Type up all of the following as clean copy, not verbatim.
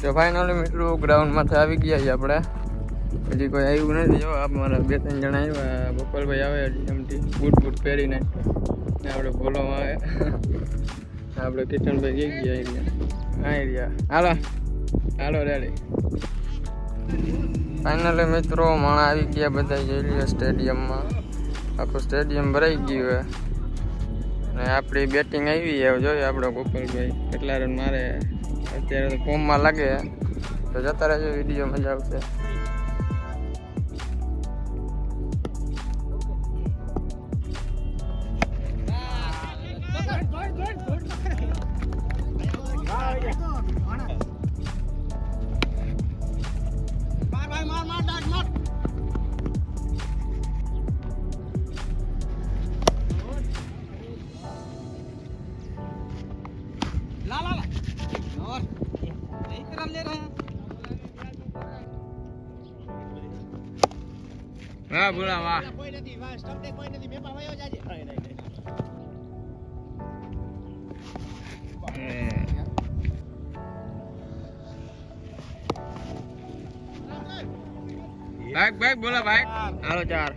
તો ફાઇનલી મિત્રો ગ્રાઉન્ડમાંથી આવી ગયા છીએ આપણે. હજી કોઈ આવ્યું નથી. જો અમારા 2-3 જણા આવ્યા. ગોપાલભાઈ આવે એમથી બૂટ પહેરીને આપણે બોલવામાં આવે. આપણે કિશનભાઈ જઈ ગયા આવી રહ્યા. હાલો રેડી. ફાઇનલી મિત્રો માણા આવી ગયા બધા જઈ લે સ્ટેડિયમમાં. આખું સ્ટેડિયમ ભરાઈ ગયું હોય ને આપણી બેટિંગ આવી હવે જોઈએ આપણે ગોપાલભાઈ કેટલા રન મારે. અત્યારે તો ફોર્મમાં લાગે તો જતા રહેજો, વિડીયો મજા આવશે. હા બોલા વાહ. ભાઈ બોલા ભાઈ. હાલો 4.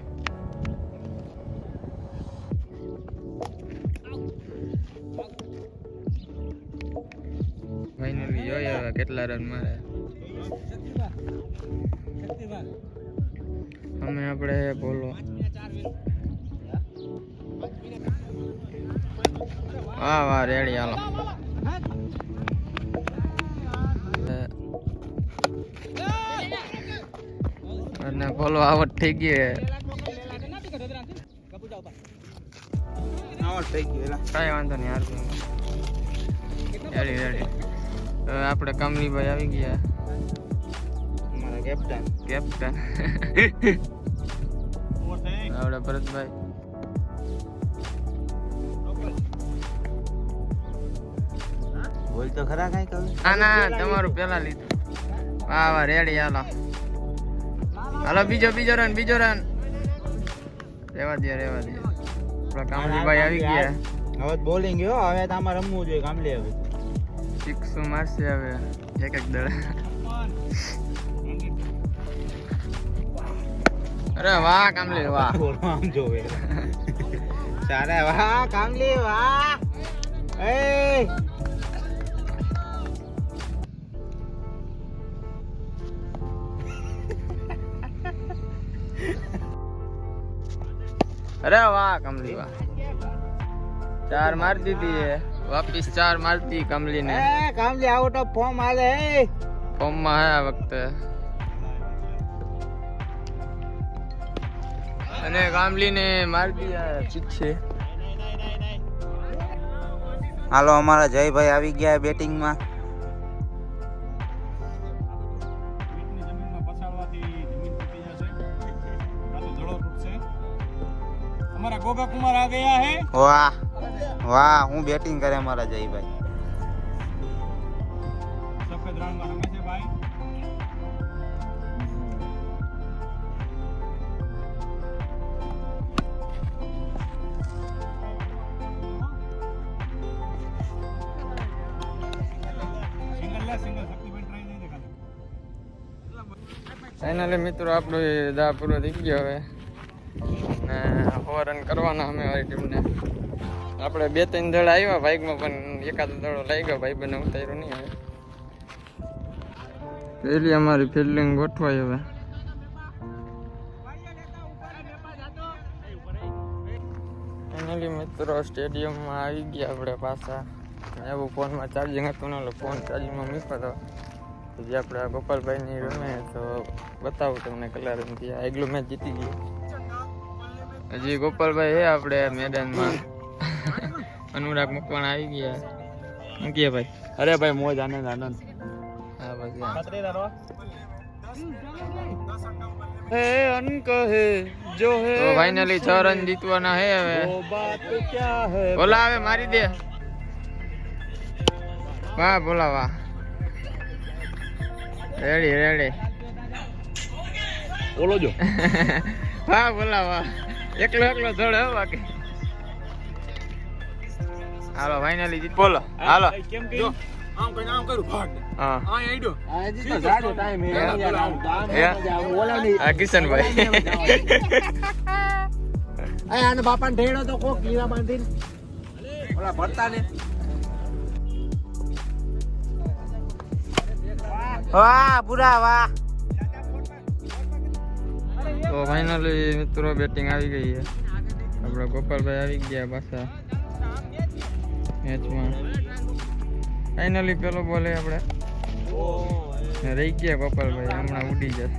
ફાઇનલી જોઈએ કેટલા રન મારે. અમે આપણે બોલો વાહ રેડી. હાલો અને બોલો આવટ થઈ ગઈ. કઈ વાંધો નહીં. રેડી. આપણે કમલીભાઈ આવી ગયા. કેપ્ટન આપણે ભરતભાઈ. બોલ તો ખરા કઈ કહું. ના તમારું પેલા લીધું. વાહ રેડી. હાલો બીજો રન. રેવા દે. આપણા કામલીભાઈ આવી ગયા. હવે બોલિંગ ગયો. હવે તો આમાં રમવું જોઈએ. કામલી હવે 6 મારશે હવે એક દડા. અરે વાહ કામલી વાહ. આમ જોવે સારા. વાહ કામલી વાહ. એ અરે વાહ કમલી વાહ. 4 માર દીધી है. वापिस 4 मारती कमली ने. कामली आउट ऑफ फॉर्म हाले. फॉर्म में है आ वक्त. અને કામલી ને માર દિયા પીછે. હાલો અમારા જયભાઈ આવી ગયા બેટિંગ માં. हमारा गोगा कुमार आ गया है. वाह હું બેટિંગ કરે અમારા જયભાઈ. સફેદ રણ માં રમે છે ભાઈ. ફાઇનલી મિત્રો આપણો દા પૂરો થઈ ગયો હવે ને 4 રન કરવાના અમે વાળી ટીમને. આપણે 2-3 દડા આવ્યા બાઇકમાં પણ એકાદ દડો લાગ્યો. ભાઈ બને ઉતાર્યો નહીં. હવે પેલી અમારી ફિલ્ડિંગ ગોઠવાય. હવે ફાઇનલી મિત્રો સ્ટેડિયમમાં આવી ગયા આપણે પાછા. એવું ફોનમાં ચાર્જિંગ હતું ને ફોન ચાર્જિંગમાં મૂક્યો હતો. જે આપણે ગોપાલભાઈની રમે તો બતાવું તમને કેટલા રન થયા. આગલું મેચ જીતી ગયું. હજી ગોપાલભાઈ છે આપણે મેદાનમાં. અનુરાગ મકવાણા આવી ગયા. મૂકીએ ભાઈ. અરે ભાઈ મોજ આનંદ. હા બસ હે અનક હે જો હે. તો ફાઇનલી 6 રન જીતવાના હે હવે. વો બાત ક્યા હે. બોલા હવે મારી દે. વાહ બોલા વાહ. રેડી. બોલો જો. વાહ બોલા વાહ. એકલો દોડે હો બાકી. હાલો ફાઇનલી જીત. બોલો હાલો. કેમ કે આમ કઈ આમ કરું ભાગ હા આ આઈડો આ કિશનભાઈ આને બાપાને ઢેડો તો કોક લીરા બાંધીને ઓલા ભરતા ને વાહ પૂરા વાહ તો ફાઇનલી મિત્રો બેટિંગ આવી ગઈ છે આપણા ગોપાલભાઈ આવી ગયા પાછા મેચમાં ફાઇનલી પેલો બોલે આપણે રહી ગયા ગોપાલભાઈ હમણાં ઉડી જશે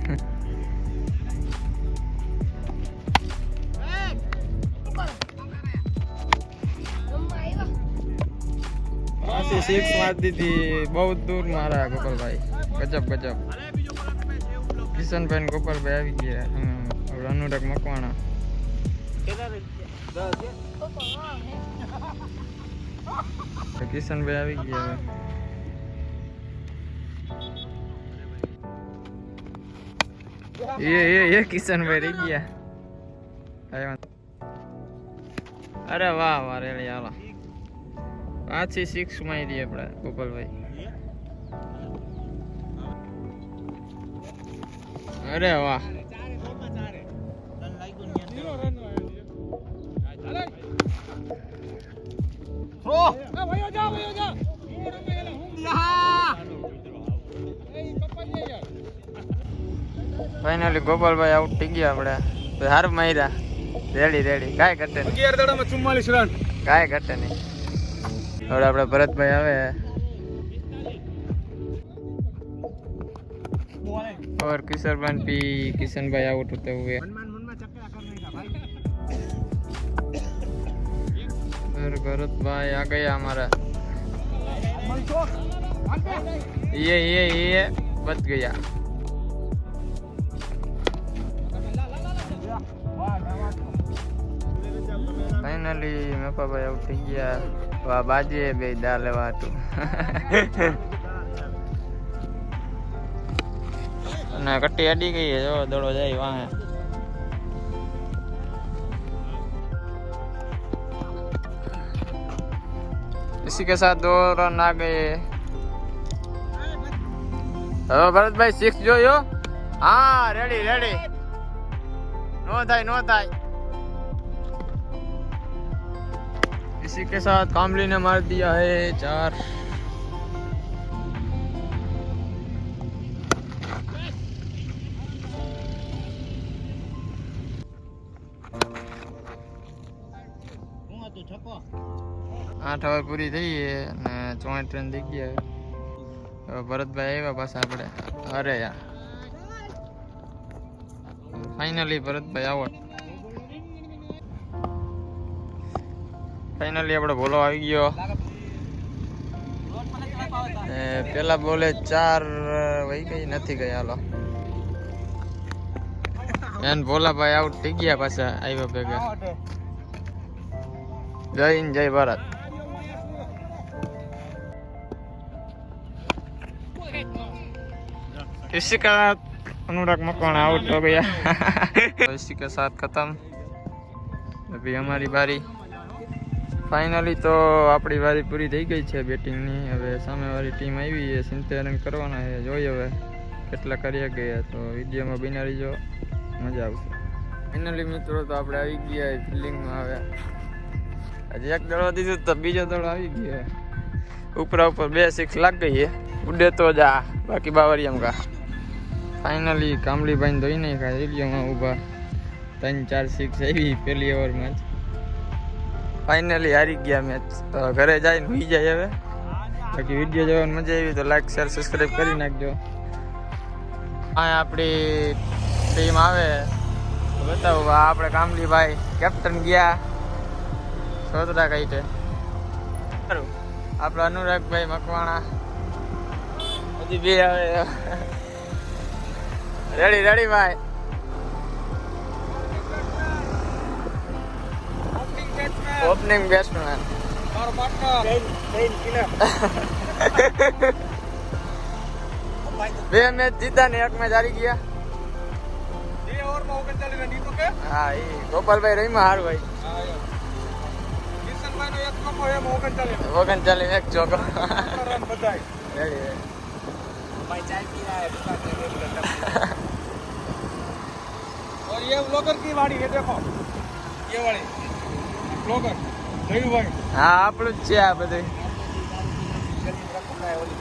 6 માર દીધી બહુ દૂર મારા ગોપાલભાઈ ગજબ ગજબ કિશનભાઈ ને ગોપાલભાઈ આવી ગયા આપણે અનુરાગ મકવાણા કિશનભાઈ આવી ગયા એ કિશનભાઈ રહી ગયા અરે વાહ વાહ રેડી હાલો પાછી 6 મારી આપણે ગોપાલભાઈ અરે વાહ ફાઇનલી ગોપાલભાઈ આઉટ થઈ ગયા આપણે હાર માર્યા રેડી રેડી કાંઈ ઘટે નહીં 11 દડામાં 44 રન કાંઈ ઘટે નહીં હવે આપણે ભરતભાઈ આવે और किशोरभाई पी किशन भाई आउट होते हुए और भरत भाई आ गया हमारा ये बच गया फाइनली मेपा भाई आउट થઈ ગયા વા બાજે બે દા લેવા હતું ना कट्टी अड़ी गई है जो दौड़ो जाए वहाँ इसी के साथ 2 रन आ गए भरत भाई 6 जो यो हाँ रेडी रेडी नो थाई इसी के साथ कामली ने मार दिया है 4 8 ઓવર પૂરી થઈ અને 64 રન થઈ ગયા હવે ભરતભાઈ આવ્યા પાછા આપણે અરે યાર ફાઇનલી ભરતભાઈ આઉટ ફાઇનલી આપણે બોલો આવી ગયો પેલા બોલે 4 વહી ગઈ નથી ગઈ હાલો એન ભોલાભાઈ આઉટ થઈ ગયા પાછા આવ્યા ભેગા जय हिंद जय भारत इसी के साथ अनुराग मकवाणा आउट हो गया तो इसी के साथ खत्म अभी हमारी बारी फाइनली तो આપણી વારી પૂરી થઈ ગઈ છે બેટિંગની હવે સામેવાળી ટીમ આવી છે 70 રન કરવાના છે જોઈએ હવે કેટલા કર્યા ગયા તો વિડીયોમાં બિના રહીજો મજા આવશે ફાઇનલી મિત્રો તો આપણે આવી ગયા ફિલ્ડિંગમાં આવ્યા હજી એક દડો દીધું તો બીજો દડો આવી ગયો ઉપરા ઉપર 2 6 લાગ ગઈ है ઉડે તો જા બાકી બાવરિયામ કા ફાઇનલી કામલીભાઈ ધોઈ નહીં ખાય રેડિયોમાં ઊભા 3 4 6 આવી પહેલી ઓવરમાં જ ફાઇનલી હારી ગયા મેચ તો ઘરે જઈને હુઈ જાય હવે બાકી વિડીયો જોવાની મજા આવી તો લાઈક શેર સબસ્ક્રાઇબ કરી નાખજો આ આપણી ટીમ આવે બતાવો આપણે કામલીભાઈ કેપ્ટન ગયા સોતરા કઈ છે સારું આપણે અનુરાગભાઈ મકવાણા બધી બે આવે રેડી રેડી ભાઈ ઓપનિંગ બેટ્સમેન મારો પાર્ટનર બે મેચ જીતા ને એક મેચ હારી ગયા 2 ઓવરમાં 39 રન દીધો કે હા એ ગોપાલભાઈ રહીમાં હાર ભાઈ કિશન 39 એક ચોકો बधाई રેડી भाई चाय पी रहा है दुकान पे और ये ब्लॉगर की वाड़ी है देखो ये वाड़ी ब्लॉगर भाई હા આપણું જ છે આ બધું गरीब रखा है ओली